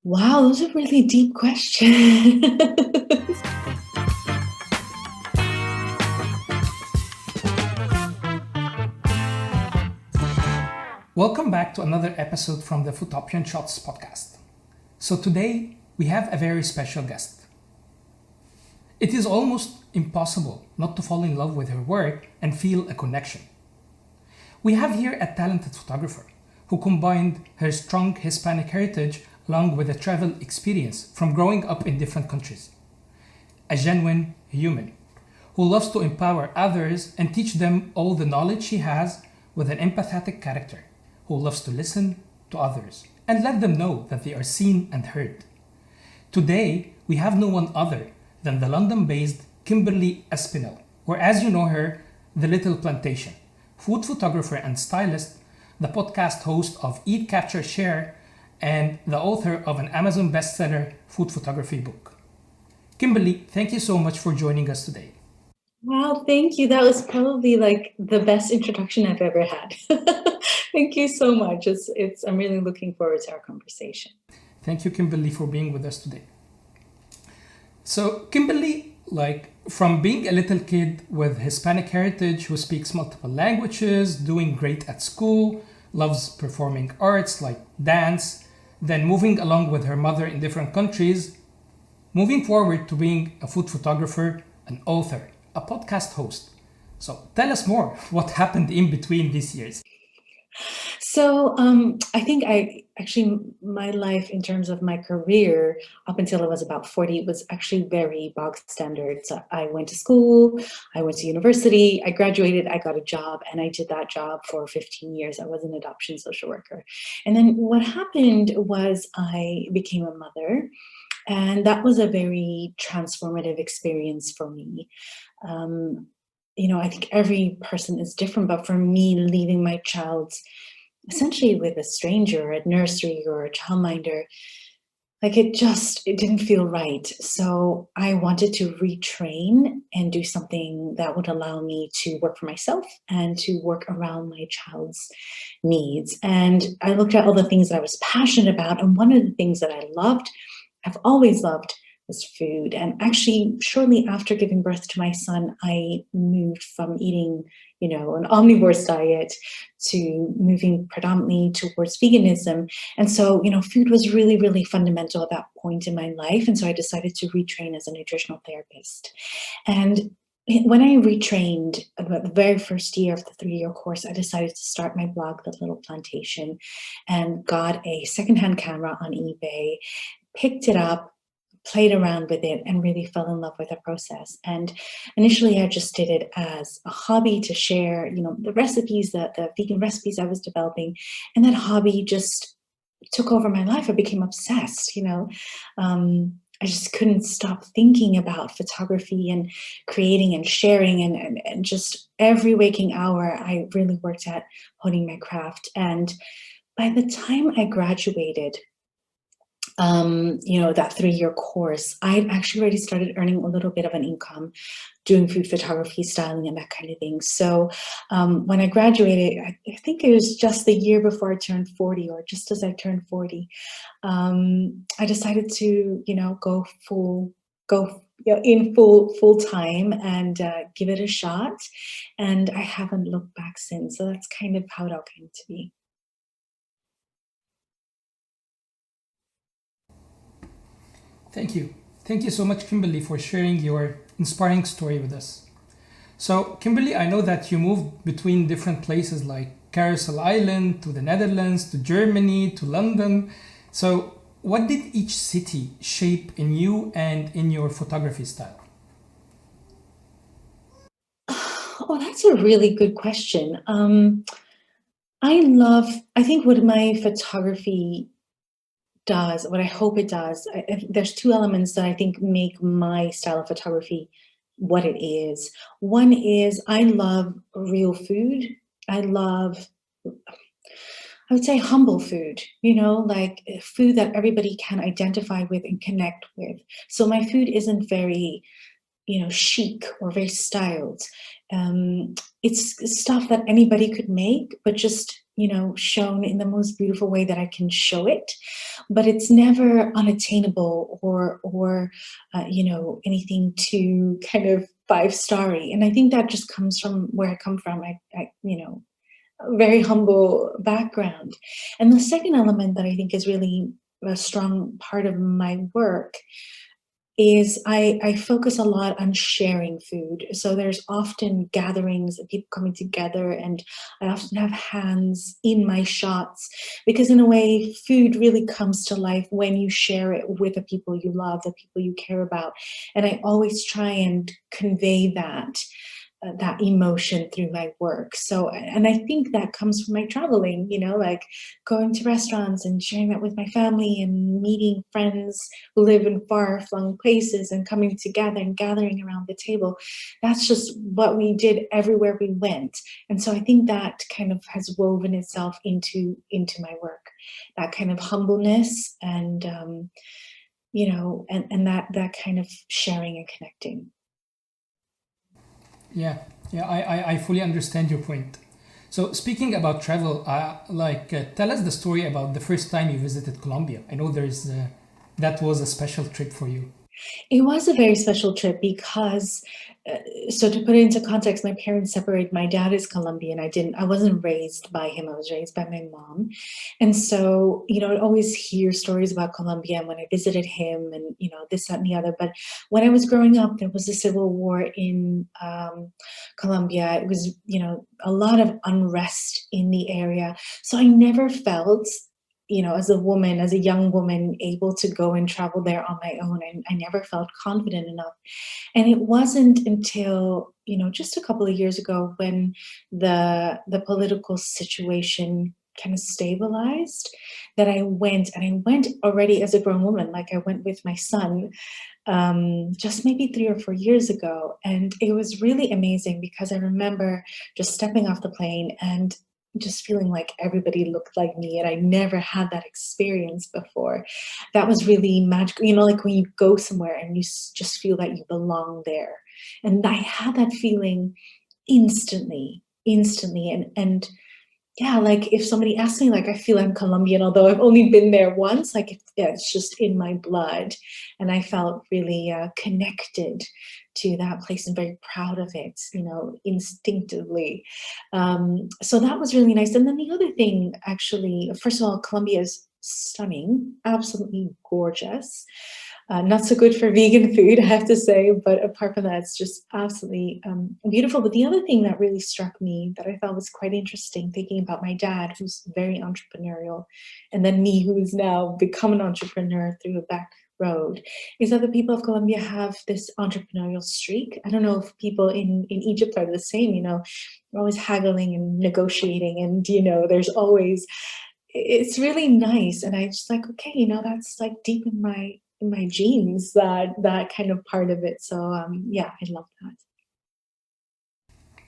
Wow, those are really deep questions. Welcome back to another episode from the Photopian Shots podcast. So today we have a very special guest. It is almost impossible not to fall in love with her work and feel a connection. We have here a talented photographer who combined her strong Hispanic heritage along with a travel experience from growing up in different countries. A genuine human who loves to empower others and teach them all the knowledge she has, with an empathetic character who loves to listen to others and let them know that they are seen and heard. Today, we have no one other than the London-based Kimberly Espinel, or as you know her, the Little Plantation, food photographer and stylist, the podcast host of Eat, Capture, Share, and the author of an Amazon bestseller food photography book. Kimberly, thank you so much for joining us today. Wow, thank you. That was probably like the best introduction I've ever had. Thank you so much. I'm really looking forward to our conversation. Thank you, Kimberly, for being with us today. So, Kimberly, from being a little kid with Hispanic heritage who speaks multiple languages, doing great at school, loves performing arts like dance, then moving along with her mother in different countries, moving forward to being a food photographer, an author, a podcast host. So tell us more what happened in between these years. So I think my life in terms of my career up until I was about 40 was actually very bog standard. So I went to school, I went to university, I graduated, I got a job, and I did that job for 15 years. I was an adoption social worker. And then what happened was I became a mother, and that was a very transformative experience for me. Um, I think every person is different, but for me, leaving my child essentially with a stranger at nursery or a childminder, it didn't feel right. So I wanted to retrain and do something that would allow me to work for myself and to work around my child's needs. And I looked at all the things that I was passionate about. And one of the things that I've always loved, was food. And actually, shortly after giving birth to my son, I moved from eating, an omnivorous diet to moving predominantly towards veganism. And so, food was really, really fundamental at that point in my life. And so I decided to retrain as a nutritional therapist. And when I retrained about the very first year of the 3-year course, I decided to start my blog, The Little Plantation, and got a secondhand camera on eBay, picked it up, played around with it, and really fell in love with the process. And initially I just did it as a hobby to share, the recipes, the vegan recipes I was developing. And that hobby just took over my life. I became obsessed, I just couldn't stop thinking about photography and creating and sharing, and just every waking hour, I really worked at honing my craft. And by the time I graduated, that 3-year course, I'd actually already started earning a little bit of an income doing food photography, styling, and that kind of thing. So when I graduated, I think it was just the year before I turned 40, or just as I turned 40, I decided to, go full time and give it a shot. And I haven't looked back since. So that's kind of how it all came to be. Thank you. Thank you so much, Kimberly, for sharing your inspiring story with us. So, Kimberly, I know that you moved between different places like Carousel Island to the Netherlands to Germany to London. So, what did each city shape in you and in your photography style? Oh, that's a really good question. I think what my photography does, what I hope it does, there's two elements that I think make my style of photography what it is. One is I love real food. I love, I would say, humble food, like food that everybody can identify with and connect with. So my food isn't very, chic or very styled. It's stuff that anybody could make, but just shown in the most beautiful way that I can show it, but it's never unattainable or anything too kind of five-starry. And I think that just comes from where I come from. A very humble background. And the second element that I think is really a strong part of my work is I focus a lot on sharing food. So there's often gatherings of people coming together, and I often have hands in my shots because, in a way, food really comes to life when you share it with the people you love, the people you care about. And I always try and convey that emotion through my work. So, and I think that comes from my traveling, like going to restaurants and sharing that with my family and meeting friends who live in far flung places and coming together and gathering around the table. That's just what we did everywhere we went. And so I think that kind of has woven itself into my work, that kind of humbleness and that kind of sharing and connecting. Yeah, yeah, I fully understand your point. So speaking about travel, tell us the story about the first time you visited Colombia. I know that was a special trip for you. It was a very special trip because, so to put it into context, my parents separated. My dad is Colombian. I wasn't raised by him. I was raised by my mom. And so, I'd always hear stories about Colombia and when I visited him and, this, that, and the other. But when I was growing up, there was a civil war in Colombia. It was, a lot of unrest in the area. So I never felt as a woman, as a young woman, able to go and travel there on my own. And I never felt confident enough. And it wasn't until, just a couple of years ago when the political situation kind of stabilized that I went. And I went already as a grown woman. Like, I went with my son just maybe 3 or 4 years ago. And it was really amazing because I remember just stepping off the plane and just feeling like everybody looked like me, and I never had that experience before. That was really magical, like when you go somewhere and you just feel that you belong there. And I had that feeling instantly. And yeah, like if somebody asked me, like, I feel I'm Colombian, although I've only been there once, like it's just in my blood. And I felt really connected to that place and very proud of it, instinctively. So that was really nice. And then the other thing, actually, first of all, Colombia is stunning, absolutely gorgeous. Not so good for vegan food, I have to say, but apart from that, it's just absolutely beautiful. But the other thing that really struck me that I thought was quite interesting, thinking about my dad, who's very entrepreneurial, and then me, who's now become an entrepreneur through a back road, is that the people of Colombia have this entrepreneurial streak. I don't know if people in Egypt are the same, we're always haggling and negotiating, and, there's always, it's really nice. And I just like, okay, that's like deep in my genes, that kind of part of it. So yeah, I love that.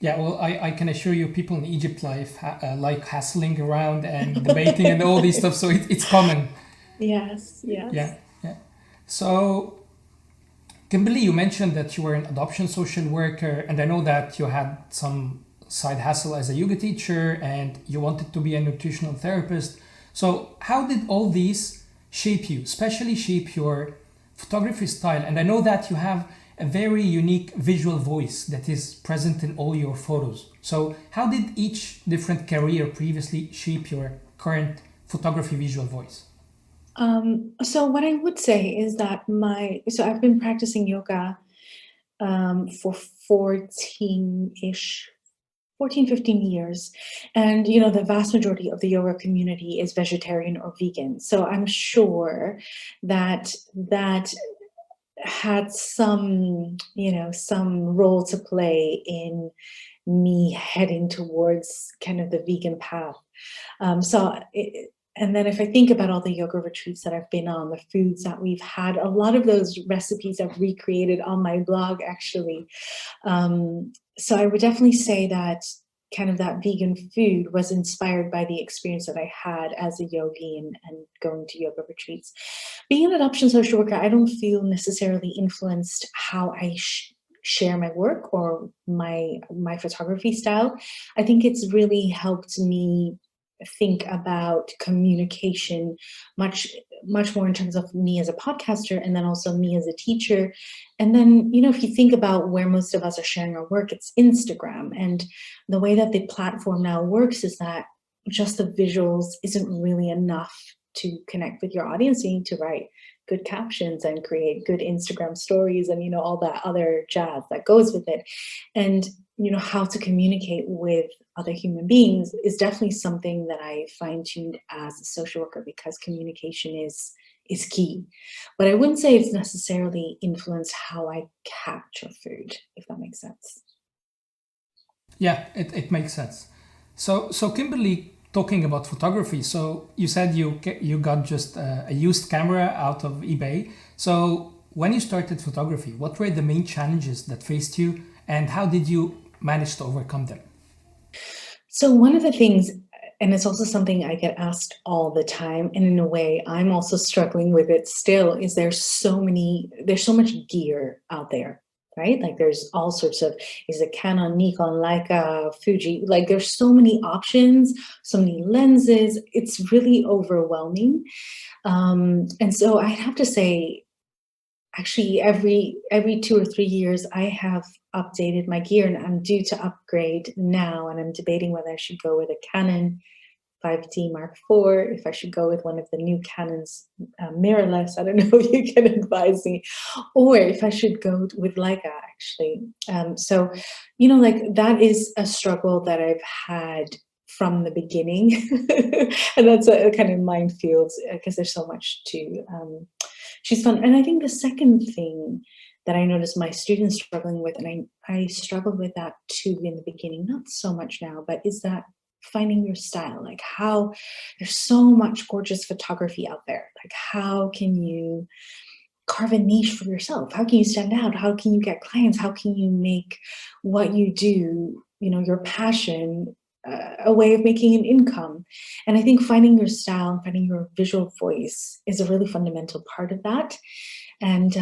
Yeah, well, I can assure you, people in Egypt like hassling around and debating and all these stuff. So it's common. Yes. Yeah, yeah. So, Kimberly, you mentioned that you were an adoption social worker, and I know that you had some side hustle as a yoga teacher, and you wanted to be a nutritional therapist. So, how did all these shape you, especially shape your photography style? And I know that you have a very unique visual voice that is present in all your photos. So how did each different career previously shape your current photography visual voice? So what I would say is that so I've been practicing yoga for 15 years. And, the vast majority of the yoga community is vegetarian or vegan. So I'm sure that had some role to play in me heading towards kind of the vegan path. And then if I think about all the yoga retreats that I've been on, the foods that we've had, a lot of those recipes I've recreated on my blog, actually. So I would definitely say that kind of that vegan food was inspired by the experience that I had as a yogi and going to yoga retreats. Being an adoption social worker, I don't feel necessarily influenced how I share my work or my photography style. I think it's really helped me think about communication much more in terms of me as a podcaster, and then also me as a teacher. And then, if you think about where most of us are sharing our work, it's Instagram. And the way that the platform now works is that just the visuals isn't really enough to connect with your audience. You need to write good captions and create good Instagram stories and, all that other jazz that goes with it. And, how to communicate with other human beings is definitely something that I fine-tuned as a social worker, because communication is key. But I wouldn't say it's necessarily influenced how I capture food, if that makes sense. Yeah, it makes sense. So Kimberly, talking about photography, so you said you got just a used camera out of eBay. So when you started photography, what were the main challenges that faced you, and how did you manage to overcome them? So one of the things, and it's also something I get asked all the time, and in a way I'm also struggling with it still, is there's so much gear out there, right? Like there's all sorts of, is it Canon, Nikon, Leica, Fuji, like there's so many options, so many lenses, it's really overwhelming. And so I have to say, actually every 2 or 3 years I have updated my gear, and I'm due to upgrade now, and I'm debating whether I should go with a Canon 5D Mark IV, if I should go with one of the new Canons mirrorless. I don't know if you can advise me, or if I should go with Leica actually. So like that is a struggle that I've had from the beginning. And that's a kind of minefield, because there's so much to choose from. And I think the second thing that I noticed my students struggling with, and I struggled with that too in the beginning, not so much now, but is that finding your style. Like, how there's so much gorgeous photography out there. Like, how can you carve a niche for yourself? How can you stand out? How can you get clients? How can you make what you do, your passion, a way of making an income? And I think finding your style and finding your visual voice is a really fundamental part of that. And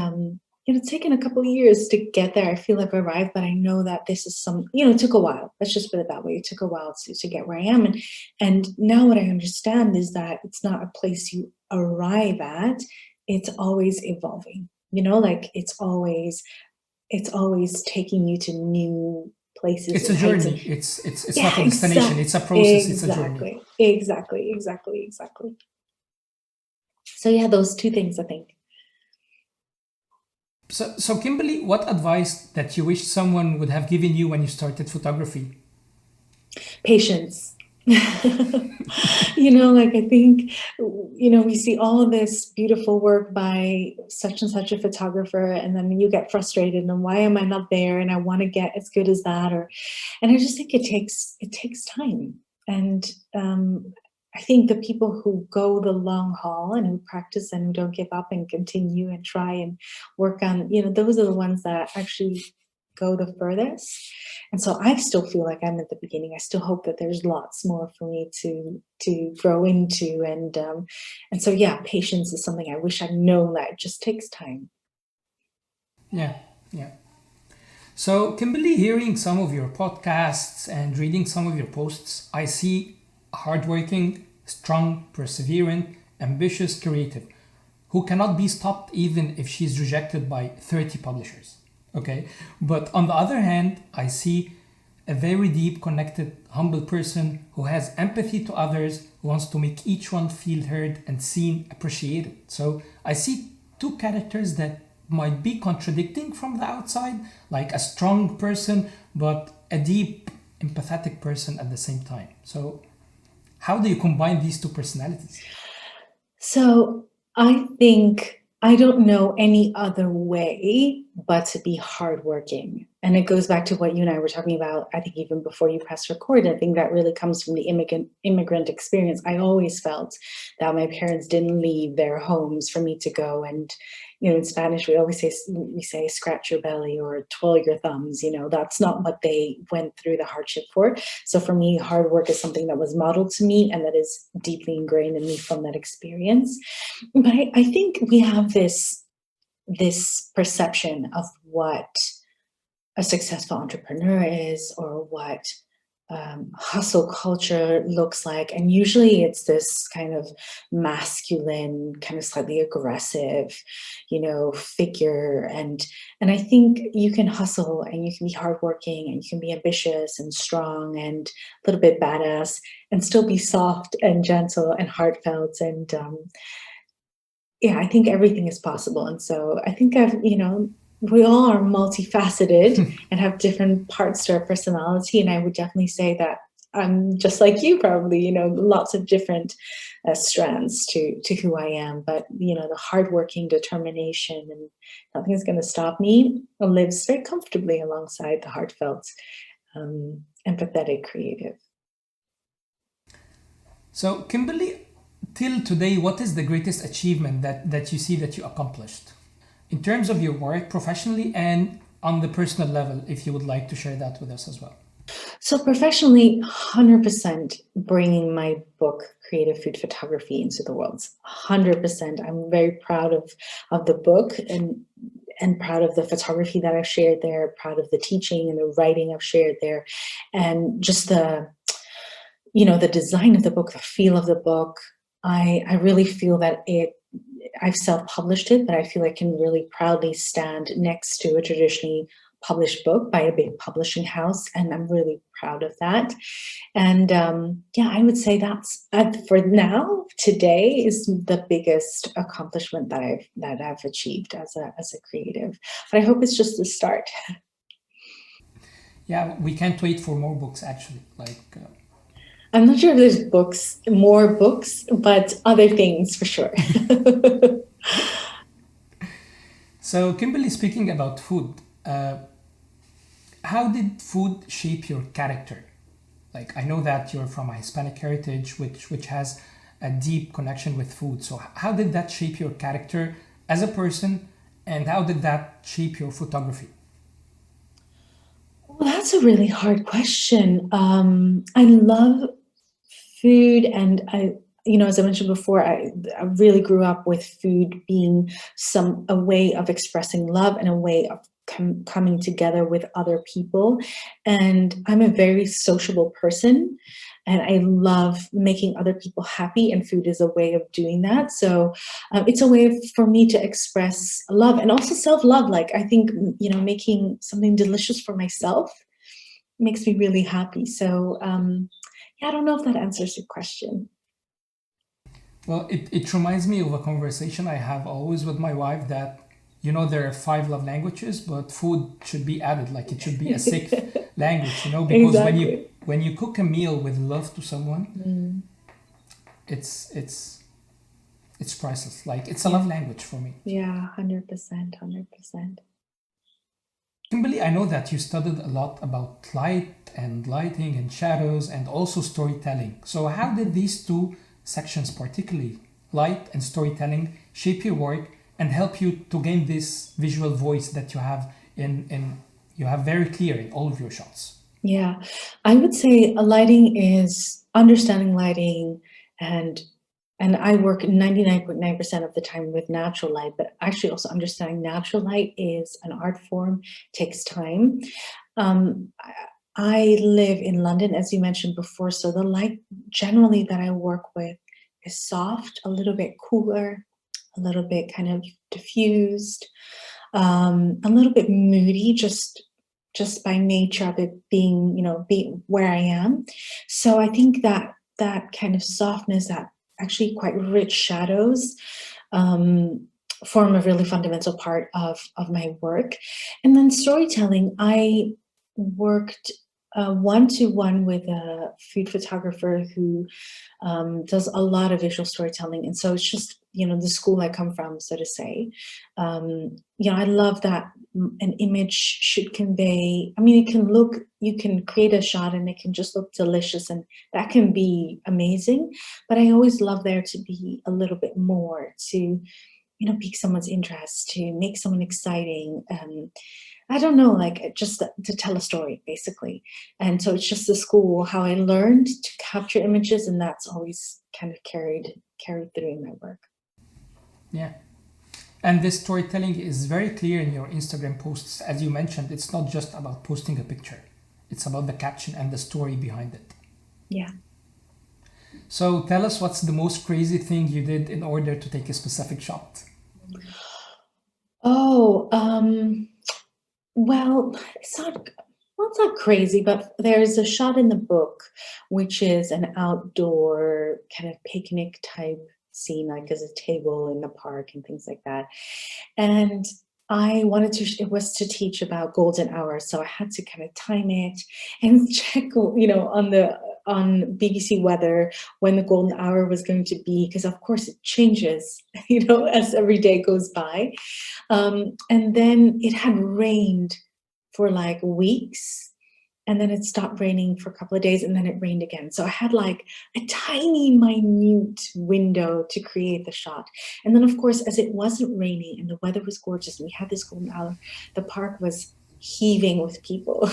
it's taken a couple of years to get there. I feel I've arrived, but I know that this is it took a while. Let's just put it that way. It took a while to get where I am. And now what I understand is that it's not a place you arrive at. It's always evolving, like it's always taking you to new places. It's a journey. It's not a destination. It's a process. It's a journey. Exactly. So yeah, those two things, I think. So Kimberly, what advice that you wish someone would have given you when you started photography? Patience. I think, we see all this beautiful work by such and such a photographer, and then you get frustrated, and why am I not there? And I want to get as good as that, and I just think it takes time. And I think the people who go the long haul and who practice and who don't give up and continue and try and work on, those are the ones that actually go the furthest. And so I still feel like I'm at the beginning. I still hope that there's lots more for me to grow into. And so, yeah, patience is something I wish I'd known, that it just takes time. Yeah. So Kimberly, hearing some of your podcasts and reading some of your posts, I see hardworking, strong, perseverant, ambitious, creative, who cannot be stopped even if she's rejected by 30 publishers. Okay, but on the other hand, I see a very deep, connected, humble person who has empathy to others, who wants to make each one feel heard and seen, appreciated. So I see two characters that might be contradicting from the outside, like a strong person, but a deep, empathetic person at the same time. So how do you combine these two personalities? So I think I don't know any other way but to be hardworking. And it goes back to what you and I were talking about, I think even before you press record. I think that really comes from the immigrant experience. I always felt that my parents didn't leave their homes for me to go. And, in Spanish, we always say scratch your belly or twirl your thumbs. That's not what they went through the hardship for. So for me, hard work is something that was modeled to me and that is deeply ingrained in me from that experience. But I think we have this perception of what a successful entrepreneur is, or what hustle culture looks like. And usually it's this kind of masculine, kind of slightly aggressive, figure. And I think you can hustle and you can be hardworking and you can be ambitious and strong and a little bit badass and still be soft and gentle and heartfelt. And yeah, I think everything is possible. And so I think we all are multifaceted and have different parts to our personality. And I would definitely say that I'm just like you, probably, lots of different strands to who I am. But, the hardworking determination and nothing is going to stop me lives very comfortably alongside the heartfelt, empathetic, creative. So, Kimberly, till today, what is the greatest achievement that you see that you accomplished in terms of your work professionally and on the personal level, if you would like to share that with us as well? So professionally, 100% bringing my book, Creative Food Photography, into the world. 100%. I'm very proud of the book and proud of the photography that I've shared there, proud of the teaching and the writing I've shared there, and just the design of the book, the feel of the book. I really feel that I've self-published it, but I feel I can really proudly stand next to a traditionally published book by a big publishing house, and I'm really proud of that. And I would say that's for now. Today is the biggest accomplishment that I've achieved as a creative. But I hope it's just the start. Yeah, we can't wait for more books actually. I'm not sure if there's more books, but other things for sure. So, Kimberly, speaking about food, how did food shape your character? I know that you're from a Hispanic heritage, which has a deep connection with food. So, how did that shape your character as a person, and how did that shape your photography? Well, that's a really hard question. I love food, and as I mentioned before, I really grew up with food being a way of expressing love and a way of coming together with other people. And I'm a very sociable person, and I love making other people happy, and food is a way of doing that. So it's a way for me to express love and also self-love. I think, making something delicious for myself makes me really happy. So I don't know if that answers your question. Well, it reminds me of a conversation I have always with my wife that, there are five love languages, but food should be added. It should be a sixth language, because Exactly. when you cook a meal with love to someone, Mm. it's priceless. It's a love language for me. Yeah, 100%, 100%. Kimberly, I know that you studied a lot about light and lighting and shadows and also storytelling. So, how did these two sections, particularly light and storytelling, shape your work and help you to gain this visual voice that you have you have very clear in all of your shots? Yeah, I would say lighting is understanding lighting, and I work 99.9% of the time with natural light, but actually also understanding natural light is an art form, takes time. I live in London, as you mentioned before, so the light generally that I work with is soft, a little bit cooler, a little bit kind of diffused, a little bit moody, just by nature of it being, being where I am. So I think that kind of softness, that actually quite rich shadows, form a really fundamental part of my work. And then storytelling, I worked one-to-one with a food photographer who does a lot of visual storytelling. And so it's just, the school I come from, so to say. I love that an image should convey, you can create a shot and it can just look delicious, and that can be amazing. But I always love there to be a little bit more to, pique someone's interest, to make someone exciting. I don't know, just to tell a story, basically. And so it's just the school, how I learned to capture images, and that's always kind of carried through in my work. Yeah. And this storytelling is very clear in your Instagram posts. As you mentioned, it's not just about posting a picture. It's about the caption and the story behind it. Yeah. So tell us, what's the most crazy thing you did in order to take a specific shot? Oh, well, it's not crazy, but there's a shot in the book, which is an outdoor kind of picnic type scene, like there's a table in the park and things like that. And I wanted to, it was to teach about golden hour. So I had to kind of time it and check, on BBC weather when the golden hour was going to be, because of course it changes, as every day goes by. And then it had rained for like weeks, and then it stopped raining for a couple of days, and then it rained again. So I had like a tiny, minute window to create the shot. And then, of course, as it wasn't raining and the weather was gorgeous, and we had this golden hour, the park was heaving with people.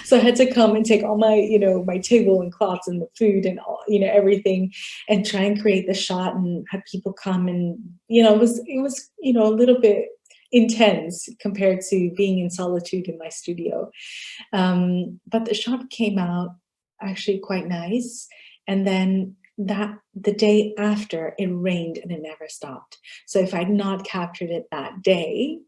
So I had to come and take all my, my table and cloths and the food and all, everything, and try and create the shot and have people come. And, it was, a little bit intense compared to being in solitude in my studio. But the shot came out actually quite nice. And then the day after, it rained and it never stopped. So if I'd not captured it that day,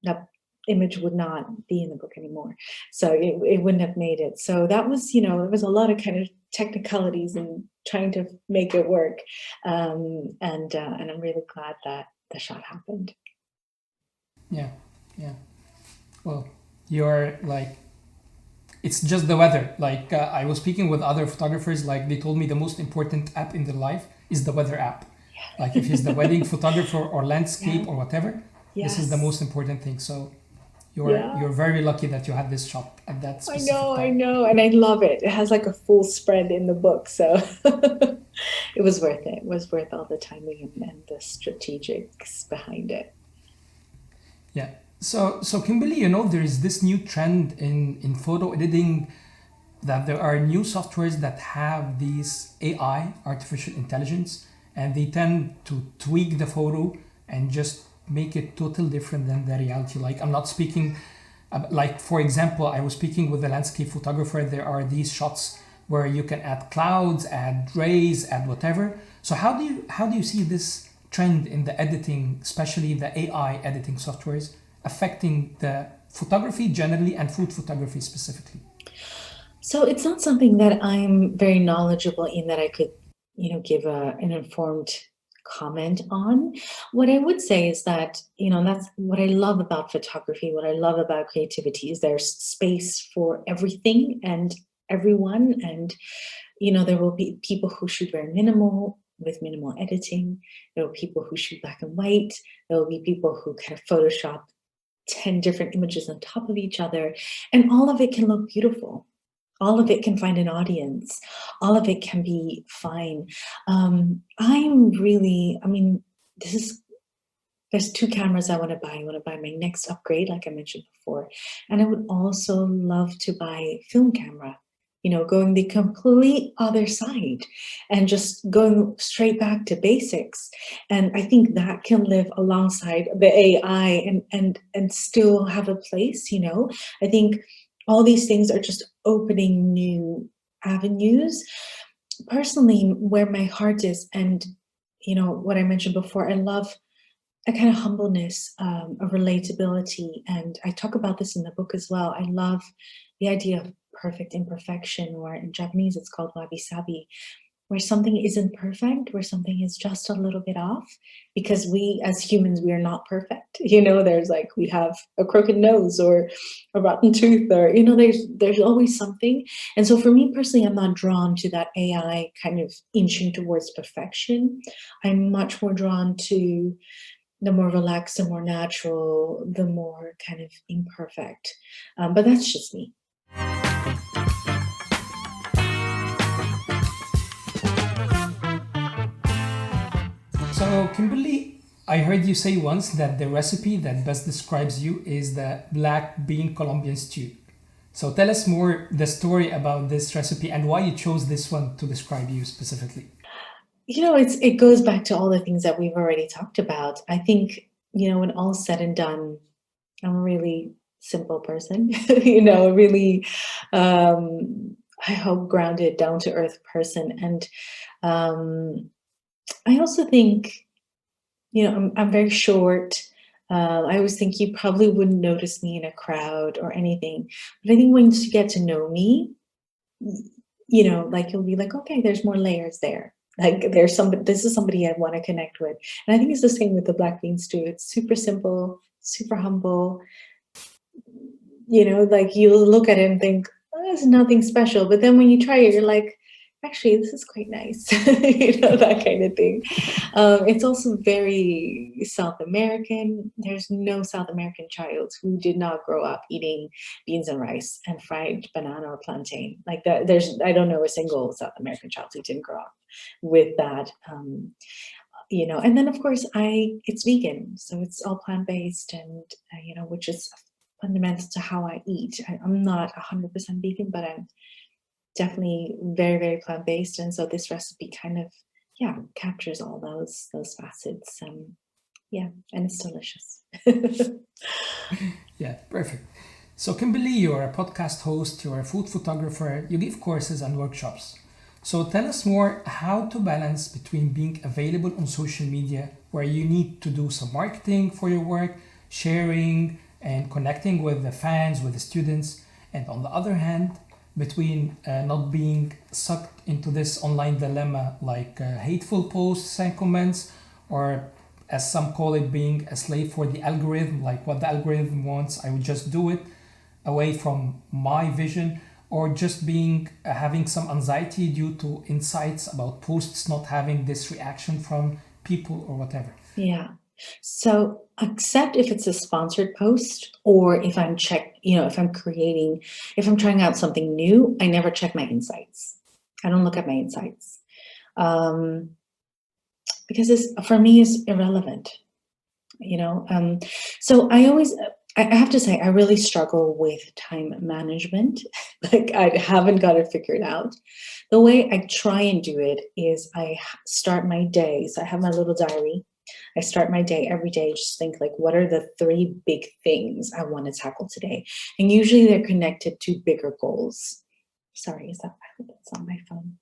that image would not be in the book anymore. So it wouldn't have made it. So that was, it was a lot of kind of technicalities and trying to make it work. And I'm really glad that the shot happened. Yeah, yeah. Well, you're like, it's just the weather. Like, I was speaking with other photographers, like, they told me the most important app in their life is the weather app. Yeah. Like, if he's the wedding photographer or landscape or whatever, this is the most important thing. So you're very lucky that you had this shot at that specific time. I know, and I love it. It has like a full spread in the book, so it was worth it. It was worth all the timing and the strategics behind it. Yeah. So Kimberly, there is this new trend in photo editing, that there are new softwares that have these AI, artificial intelligence, and they tend to tweak the photo and just make it totally different than the reality. Like, I'm not speaking, like, for example, I was speaking with a landscape photographer. There are these shots where you can add clouds, add rays, add whatever. So how do you see this trend in the editing, especially the AI editing softwares, affecting the photography generally and food photography specifically? So it's not something that I'm very knowledgeable in, that I could, give an informed comment on. What I would say is that, that's what I love about photography, what I love about creativity, is there's space for everything and everyone. And, there will be people who shoot very minimal, with minimal editing. There will be people who shoot black and white. There will be people who kind of Photoshop 10 different images on top of each other. And all of it can look beautiful. All of it can find an audience. All of it can be fine. There's 2 cameras I want to buy. I want to buy my next upgrade, like I mentioned before. And I would also love to buy film camera, going the complete other side and just going straight back to basics. And I think that can live alongside the AI and still have a place, I think all these things are just opening new avenues. Personally, where my heart is, and, what I mentioned before, I love a kind of humbleness, a relatability. And I talk about this in the book as well. I love the idea of perfect imperfection, or in Japanese, it's called wabi-sabi, where something isn't perfect, where something is just a little bit off, because we as humans, we are not perfect. There's like, we have a crooked nose or a rotten tooth, or, there's always something. And so for me personally, I'm not drawn to that AI kind of inching towards perfection. I'm much more drawn to the more relaxed, the more natural, the more kind of imperfect. But that's just me. So, Kimberly, I heard you say once that the recipe that best describes you is the black bean Colombian stew. So tell us more the story about this recipe and why you chose this one to describe you specifically. It goes back to all the things that we've already talked about. I think, when all's said and done, I'm really simple person, you know, really, I hope grounded, down to earth person. And I also think, you know, I'm very short. I always think you probably wouldn't notice me in a crowd or anything. But I think once you get to know me, you know, like you'll be like, okay, there's more layers there. Like there's somebody, this is somebody I want to connect with. And I think it's the same with the Black Beans too. It's super simple, super humble. You know, like you'll look at it and think, oh, there's nothing special. But then when you try it, you're like, actually, this is quite nice. You know, that kind of thing. It's also very South American. There's no South American child who did not grow up eating beans and rice and fried banana or plantain. Like that, there's, I don't know a single South American child who didn't grow up with that. You know, and then of course it's vegan, so it's all plant-based, and you know, which is fundamental to how I eat. I'm not 100% vegan, but I'm definitely very, very plant-based. And so this recipe kind of, yeah, captures all those facets. Yeah, and it's delicious. Yeah, perfect. So, Kimberly, you're a podcast host, you're a food photographer, you give courses and workshops. So, tell us more how to balance between being available on social media, where you need to do some marketing for your work, sharing and connecting with the fans, with the students, and on the other hand, between not being sucked into this online dilemma like hateful posts and comments, or as some call it, being a slave for the algorithm, like what the algorithm wants, I would just do it away from my vision, or just being having some anxiety due to insights about posts not having this reaction from people or whatever. Yeah. So except if it's a sponsored post, or if I'm you know, if I'm trying out something new, I never check my insights. I don't look at my insights. Um, because for me is irrelevant, you know. So I have to say I really struggle with time management. Like I haven't got it figured out. The way I try and do it is I start my day. So I have my little diary. I start my day every day, just think like, what are the 3 big things I want to tackle today? And usually they're connected to bigger goals. Sorry, is that, I hope that's on my phone.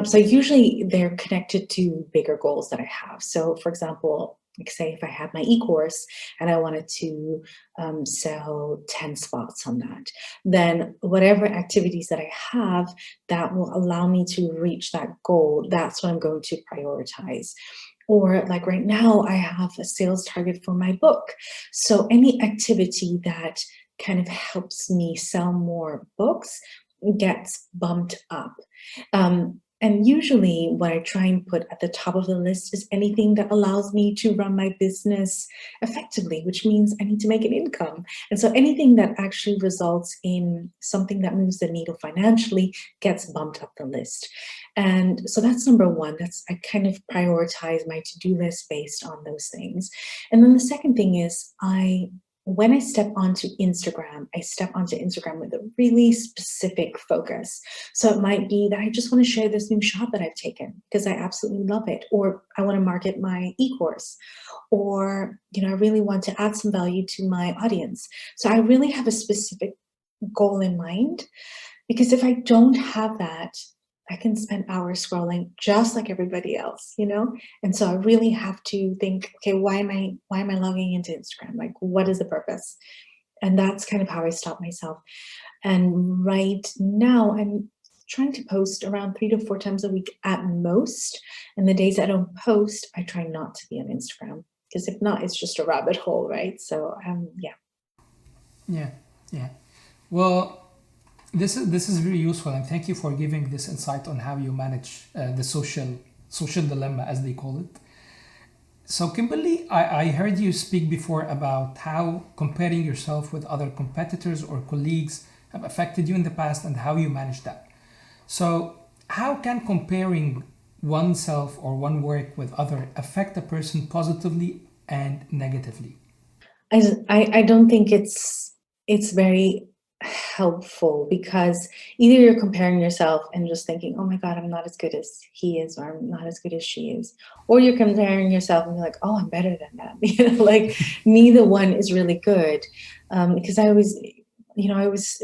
So usually they're connected to bigger goals that I have. So for example, like say if I had my e-course and I wanted to sell 10 spots on that, then whatever activities that I have that will allow me to reach that goal, that's what I'm going to prioritize. Or like right now, I have a sales target for my book. So any activity that kind of helps me sell more books gets bumped up. And usually what I try and put at the top of the list is anything that allows me to run my business effectively, which means I need to make an income. And so anything that actually results in something that moves the needle financially gets bumped up the list. And so that's number one. I kind of prioritize my to-do list based on those things. And then the second thing is when I step onto Instagram, I step onto Instagram with a really specific focus. So it might be that I just want to share this new shot that I've taken because I absolutely love it, or I want to market my e-course, or you know, I really want to add some value to my audience. So I really have a specific goal in mind, because if I don't have that, I can spend hours scrolling just like everybody else, you know? And so I really have to think, okay, why am I logging into Instagram? Like, what is the purpose? And that's kind of how I stop myself. And right now I'm trying to post around 3 to 4 times a week at most. And the days I don't post, I try not to be on Instagram, because if not, it's just a rabbit hole, right? So yeah. Yeah, yeah. Well, this is very useful, and thank you for giving this insight on how you manage the social dilemma, as they call it. So, Kimberly, I heard you speak before about how comparing yourself with other competitors or colleagues have affected you in the past and how you manage that. So, how can comparing oneself or one work with other affect a person positively and negatively? I don't think it's very helpful, because either you're comparing yourself and just thinking, oh my God, I'm not as good as he is, or I'm not as good as she is, or you're comparing yourself and you're like, oh, I'm better than them. You know, like neither one is really good. Because I always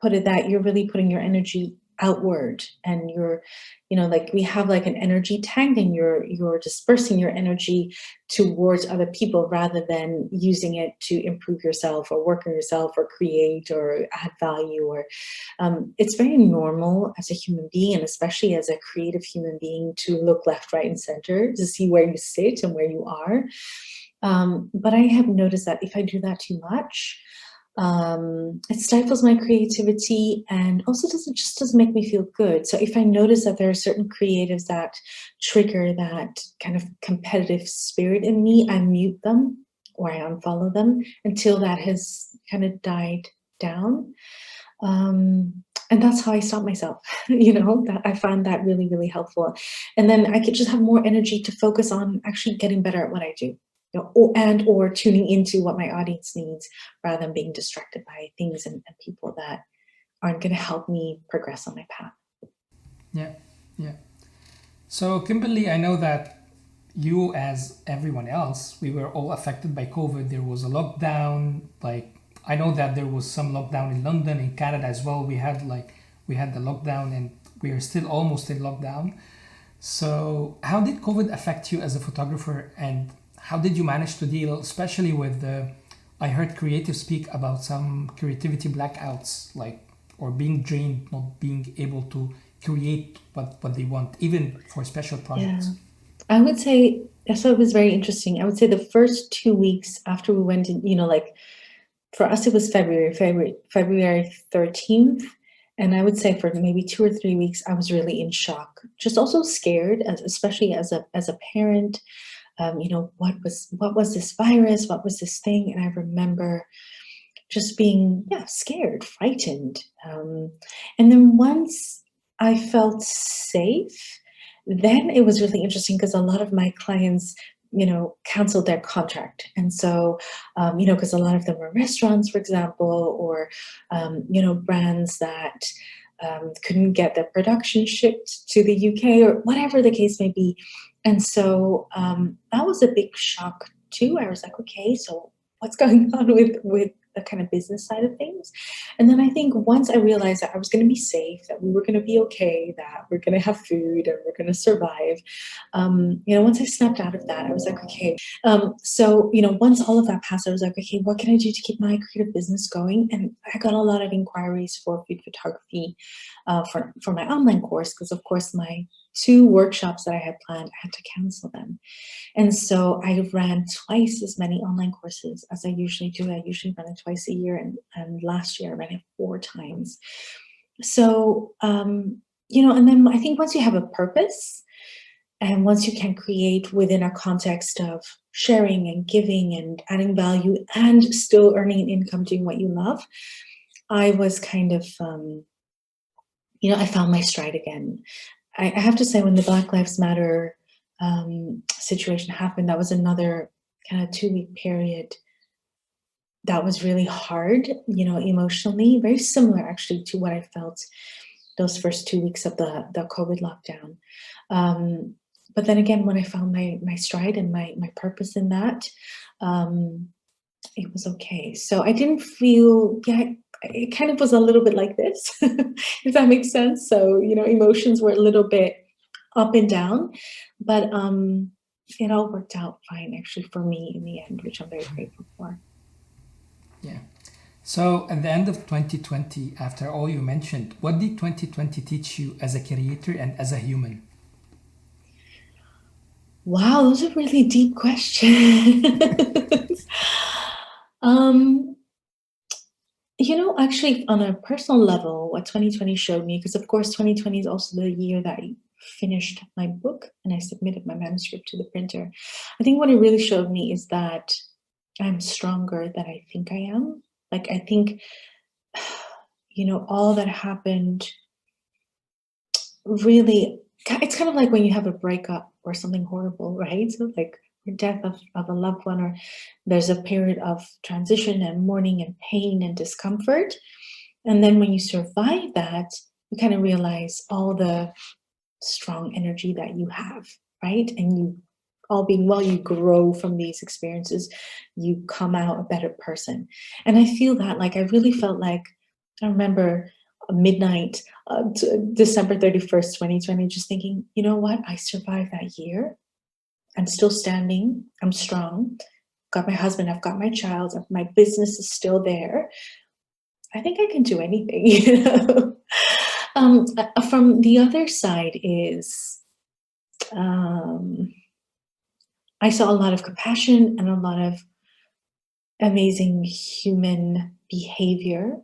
put it that you're really putting your energy outward, and like we have like an energy tank, and you're dispersing your energy towards other people rather than using it to improve yourself or work on yourself or create or add value. Or it's very normal as a human being, and especially as a creative human being, to look left, right, and center to see where you sit and where you are. But I have noticed that if I do that too much, it stifles my creativity, and also doesn't make me feel good. So if I notice that there are certain creatives that trigger that kind of competitive spirit in me, I mute them or I unfollow them until that has kind of died down. And that's how I stop myself. That I find that really, really helpful. And then I could just have more energy to focus on actually getting better at what I do. Or tuning into what my audience needs rather than being distracted by things and people that aren't going to help me progress on my path. Yeah, yeah. So, Kimberly, I know that you, as everyone else, we were all affected by COVID. There was a lockdown. Like, I know that there was some lockdown in London, in Canada as well. We had the lockdown, and we are still almost in lockdown. So, how did COVID affect you as a photographer, and how did you manage to deal, especially with I heard creatives speak about some creativity blackouts, or being drained, not being able to create what they want, even for special projects. Yeah, I would say, so it was very interesting. I would say the first 2 weeks after we went in, for us, it was February 13th. And I would say for maybe 2 or 3 weeks, I was really in shock, just also scared, especially as a parent. What was this virus? What was this thing? And I remember just being, scared, frightened. And then once I felt safe, then it was really interesting because a lot of my clients, canceled their contract. And so, because a lot of them were restaurants, for example, or, brands that couldn't get their production shipped to the UK or whatever the case may be. And so that was a big shock too. I was like, okay, so what's going on with the kind of business side of things? And then I think once I realized that I was going to be safe, that we were going to be okay, that we're going to have food and we're going to survive, once I snapped out of that, I was like, okay. So, once all of that passed, I was like, okay, what can I do to keep my creative business going? And I got a lot of inquiries for food photography for my online course, because of course my 2 workshops that I had planned, I had to cancel them. And so I ran twice as many online courses as I usually do. I usually run it twice a year, and last year I ran it 4 times. So, and then I think once you have a purpose, and once you can create within a context of sharing and giving and adding value and still earning an income doing what you love, I was kind of, I found my stride again. I have to say, when the Black Lives Matter situation happened, that was another kind of 2-week period that was really hard, emotionally, very similar actually to what I felt those first 2 weeks of the COVID lockdown. But then again, when I found my stride and my purpose in that, it was okay. So I didn't feel, it kind of was a little bit like this, if that makes sense. So, emotions were a little bit up and down, but it all worked out fine actually for me in the end, which I'm very grateful for. Yeah. So at the end of 2020, after all you mentioned, what did 2020 teach you as a creator and as a human? Wow, those are really deep questions. Actually, on a personal level, what 2020 showed me, because of course 2020 is also the year that I finished my book and I submitted my manuscript to the printer. I think what it really showed me is that I'm stronger than I think I am. Like, I think, all that happened really, it's kind of like when you have a breakup or something horrible, right? So like death of a loved one, or there's a period of transition and mourning and pain and discomfort. And then when you survive that, you kind of realize all the strong energy that you have, right? And you all being well, you grow from these experiences, you come out a better person. And I feel that, like, I really felt like, I remember midnight, December 31st, 2020, just thinking, you know what? I survived that year. I'm still standing. I'm strong. Got my husband. I've got my child. My business is still there. I think I can do anything. From the other side is, um, I saw a lot of compassion and a lot of amazing human behavior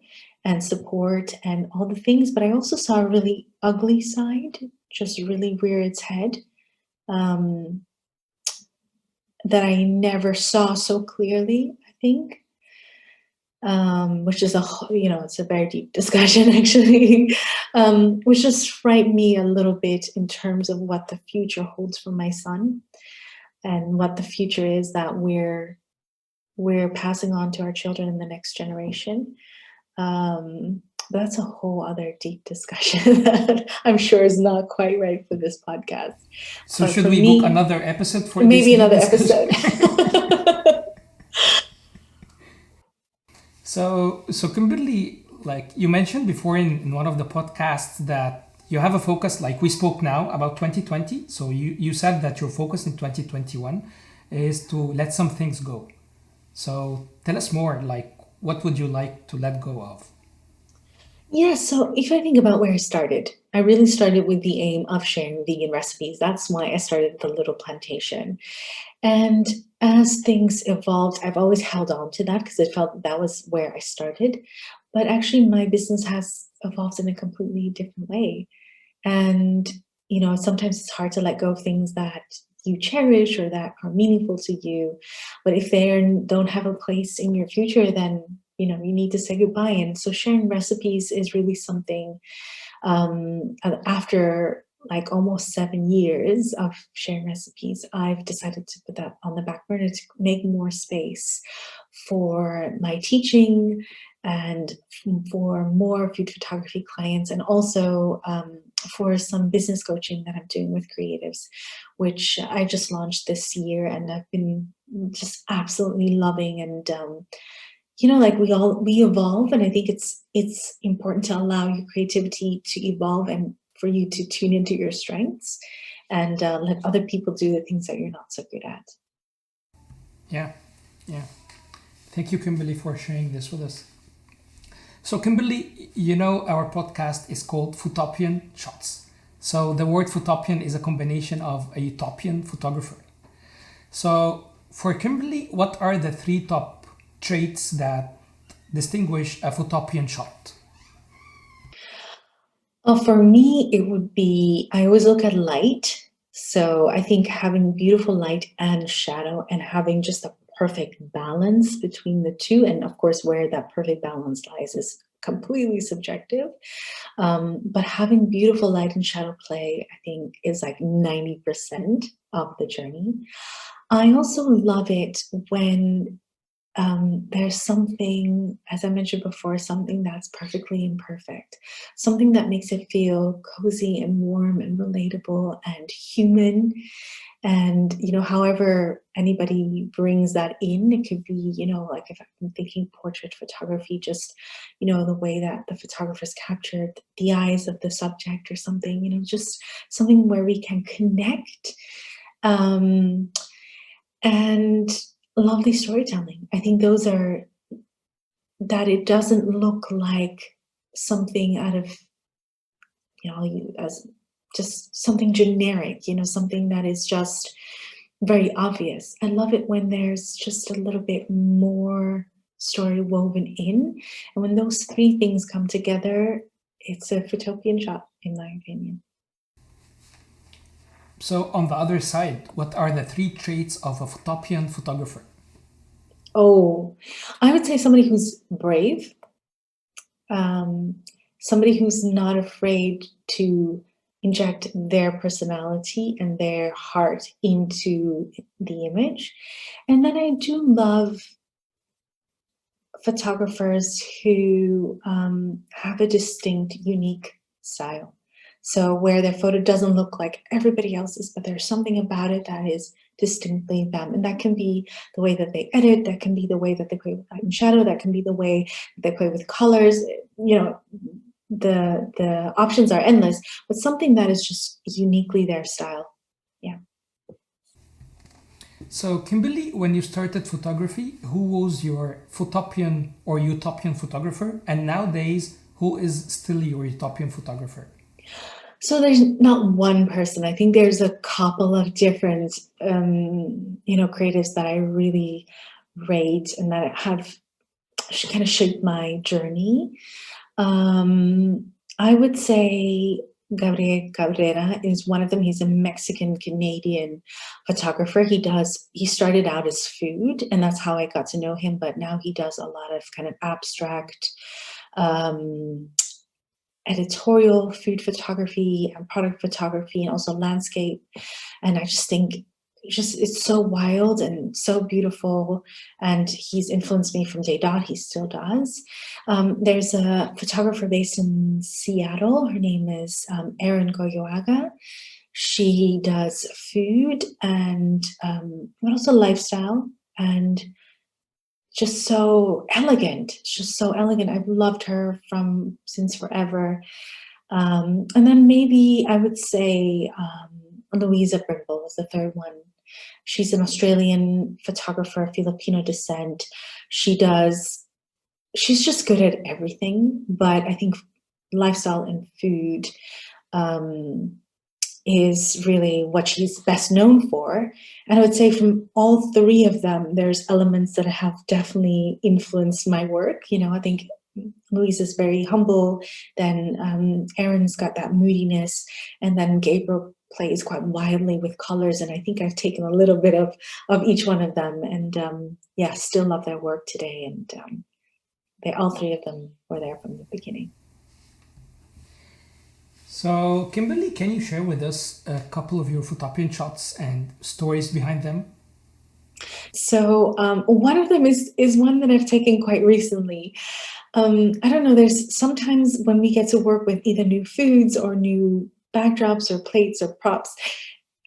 and support and all the things, but I also saw a really ugly side just really rear its head, um, that I never saw so clearly, I think. Which is it's a very deep discussion actually, which just frightened me a little bit in terms of what the future holds for my son and what the future is that we're passing on to our children in the next generation. That's a whole other deep discussion that I'm sure is not quite right for this podcast. So But should for we book me, another episode for this maybe deep another discussion? episode. So Kimberly, like you mentioned before in one of the podcasts that you have a focus, like we spoke now about 2020. So you said that your focus in 2021 is to let some things go. So tell us more, like what would you like to let go of? Yeah, so if I think about where I started, I really started with the aim of sharing vegan recipes. That's why I started the Little Plantation. And as things evolved, I've always held on to that because I felt that was where I started. But actually, my business has evolved in a completely different way. And, sometimes it's hard to let go of things that you cherish or that are meaningful to you. But if they don't have a place in your future, then, you need to say goodbye. And so sharing recipes is really something, after like almost 7 years of sharing recipes, I've decided to put that on the back burner to make more space for my teaching and for more food photography clients, and also for some business coaching that I'm doing with creatives, which I just launched this year and I've been just absolutely loving. And like we evolve, and I think it's important to allow your creativity to evolve and for you to tune into your strengths and let other people do the things that you're not so good at. Yeah, yeah. Thank you, Kimberly, for sharing this with us. So, Kimberly, our podcast is called Photopian Shots. So, the word Photopian is a combination of a utopian photographer. So, for Kimberly, what are the three top traits that distinguish a Photopian shot? For me, it would be, I always look at light. So I think having beautiful light and shadow and having just a perfect balance between the two, and of course, where that perfect balance lies is completely subjective. But having beautiful light and shadow play, I think, is like 90% of the journey. I also love it when there's something, as I mentioned before, something that's perfectly imperfect, something that makes it feel cozy and warm and relatable and human. And, however anybody brings that in, it could be, like if I'm thinking portrait photography, just, the way that the photographers captured the eyes of the subject or something, just something where we can connect. And lovely storytelling. I think those are, that it doesn't look like something out of, as just something generic, something that is just very obvious. I love it when there's just a little bit more story woven in. And when those three things come together, it's a Photopian shot, in my opinion. So, on the other side, what are the three traits of a Photopian photographer? Oh, I would say somebody who's brave, um, somebody who's not afraid to inject their personality and their heart into the image. And then I do love photographers who have a distinct, unique style. So where their photo doesn't look like everybody else's, but there's something about it that is distinctly them. And that can be the way that they edit, that can be the way that they play with light and shadow, that can be the way that they play with colors. You know, the options are endless, but something that is just uniquely their style. Yeah. So, Kimberly, when you started photography, who was your Photopian or Utopian photographer? And nowadays, who is still your Utopian photographer? So there's not one person. I think there's a couple of different, creatives that I really rate and that have kind of shaped my journey. I would say Gabriel Cabrera is one of them. He's a Mexican Canadian photographer. He started out as food, and that's how I got to know him, but now he does a lot of kind of abstract, um, editorial food photography and product photography and also landscape. And I just think it's so wild and so beautiful. And he's influenced me from day dot. He still does. There's a photographer based in Seattle. Her name is Erin Goyoaga. She does food and but also lifestyle and just so elegant. It's just so elegant. I've loved her since forever. And then maybe I would say Louisa Brimble was the third one. She's an Australian photographer, Filipino descent. She's just good at everything, but I think lifestyle and food is really what she's best known for. And I would say from all three of them, there's elements that have definitely influenced my work. I think Louise is very humble, then Erin's got that moodiness, and then Gabriel plays quite wildly with colors, and I think I've taken a little bit of each one of them, and still love their work today, and all three of them were there from the beginning. So, Kimberly, can you share with us a couple of your Photopian shots and stories behind them? So one of them is one that I've taken quite recently. I don't know, there's sometimes when we get to work with either new foods or new backdrops or plates or props,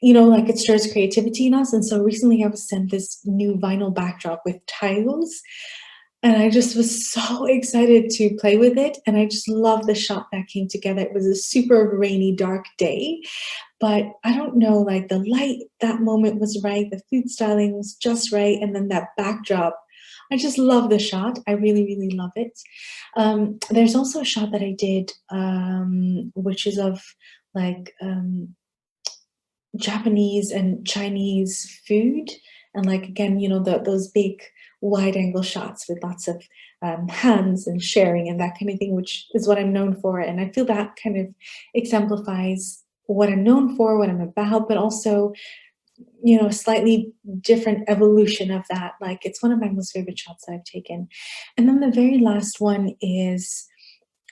like it stirs creativity in us. And so recently I was sent this new vinyl backdrop with tiles, and I just was so excited to play with it. And I just love the shot that came together. It was a super rainy, dark day, but I don't know, like the light, that moment was right. The food styling was just right. And then that backdrop, I just love the shot. I really, really love it. There's also a shot that I did, which is of like Japanese and Chinese food. And like, again, those big wide angle shots with lots of hands and sharing and that kind of thing, which is what I'm known for. And I feel that kind of exemplifies what I'm known for, what I'm about, but also, a slightly different evolution of that. Like it's one of my most favorite shots that I've taken. And then the very last one is,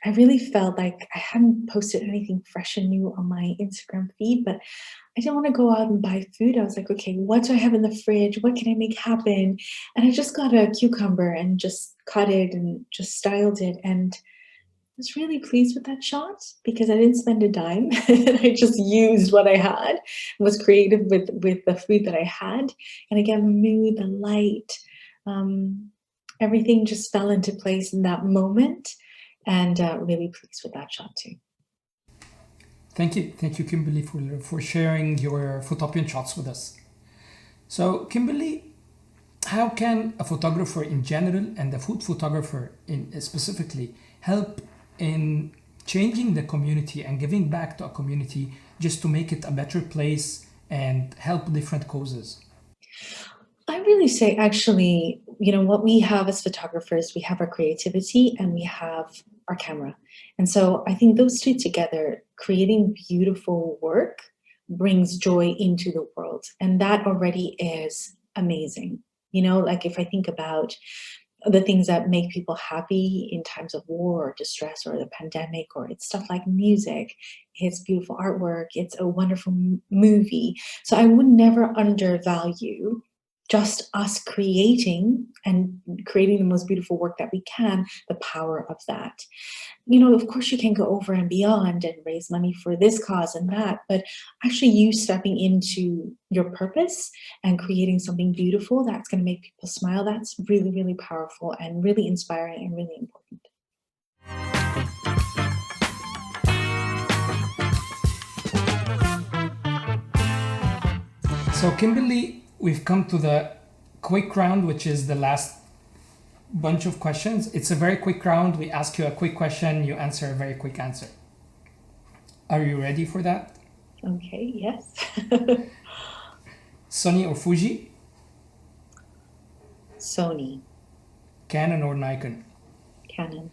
I really felt like I hadn't posted anything fresh and new on my Instagram feed, but I didn't want to go out and buy food. I was like, okay, what do I have in the fridge? What can I make happen? And I just got a cucumber and just cut it and just styled it. And I was really pleased with that shot because I didn't spend a dime. And I just used what I had, was creative with the food that I had. And again, the mood, the light, everything just fell into place in that moment. And really pleased with that shot too. Thank you, Kimberly, for sharing your Photopian shots with us. So, Kimberly, how can a photographer in general and a food photographer specifically help in changing the community and giving back to a community just to make it a better place and help different causes? I really say, actually, what we have as photographers, we have our creativity and we have our camera. And so I think those two together, creating beautiful work, brings joy into the world. And that already is amazing. Like if I think about the things that make people happy in times of war or distress or the pandemic, or it's stuff like music, it's beautiful artwork, it's a wonderful movie. So I would never undervalue just us creating the most beautiful work that we can, the power of that. Of course you can go over and beyond and raise money for this cause and that, but actually you stepping into your purpose and creating something beautiful that's going to make people smile, that's really, really powerful and really inspiring and really important. So Kimberly, we've come to the quick round, which is the last bunch of questions. It's a very quick round. We ask you a quick question, you answer a very quick answer. Are you ready for that? Okay, yes. Sony or Fuji? Sony. Canon or Nikon? Canon.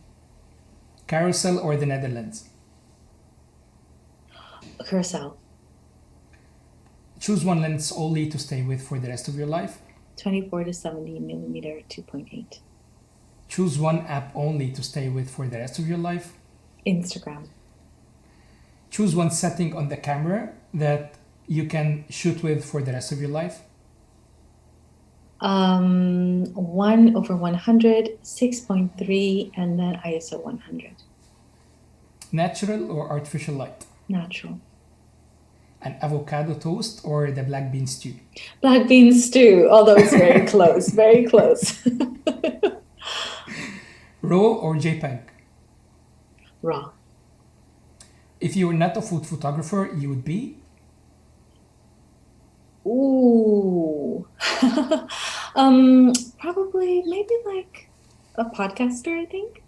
Carousel or the Netherlands? Curacao. Choose one lens only to stay with for the rest of your life. 24 to 70 millimeter 2.8. Choose one app only to stay with for the rest of your life. Instagram. Choose one setting on the camera that you can shoot with for the rest of your life. 1/100, 6.3, and then ISO 100. Natural or artificial light? Natural. An avocado toast or the black bean stew? Black bean stew, although it's very close, very close. RAW or JPEG? Raw. If you were not a food photographer, you would be? Ooh. Probably maybe like a podcaster, I think.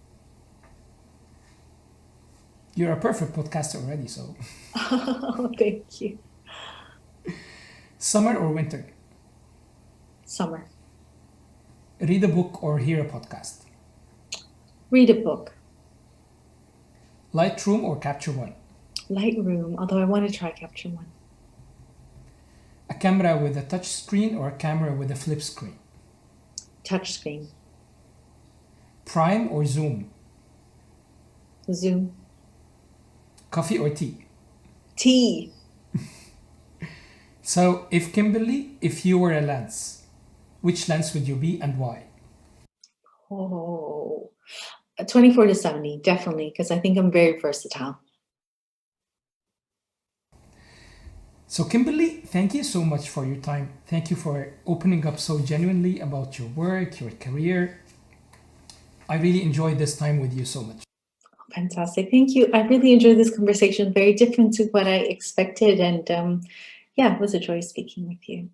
You're a perfect podcaster already, so. Oh, thank you. Summer or winter? Summer. Read a book or hear a podcast? Read a book. Lightroom or Capture One? Lightroom, although I want to try Capture One. A camera with a touch screen or a camera with a flip screen? Touch screen. Prime or Zoom? Zoom. Coffee or tea? Tea. So, if you were a lens, which lens would you be and why? Oh, 24 to 70, definitely, because I think I'm very versatile. So Kimberly, thank you so much for your time. Thank you for opening up so genuinely about your work, your career. I really enjoyed this time with you so much. Fantastic. Thank you. I really enjoyed this conversation. Very different to what I expected. And it was a joy speaking with you.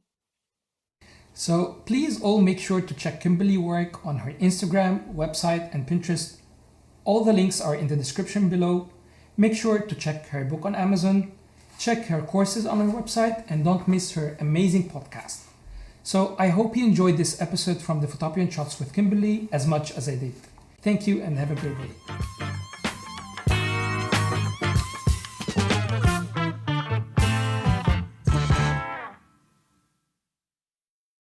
So please all make sure to check Kimberly's work on her Instagram, website, and Pinterest. All the links are in the description below. Make sure to check her book on Amazon, check her courses on her website, and don't miss her amazing podcast. So I hope you enjoyed this episode from the Photopian Shots with Kimberly as much as I did. Thank you and have a great day.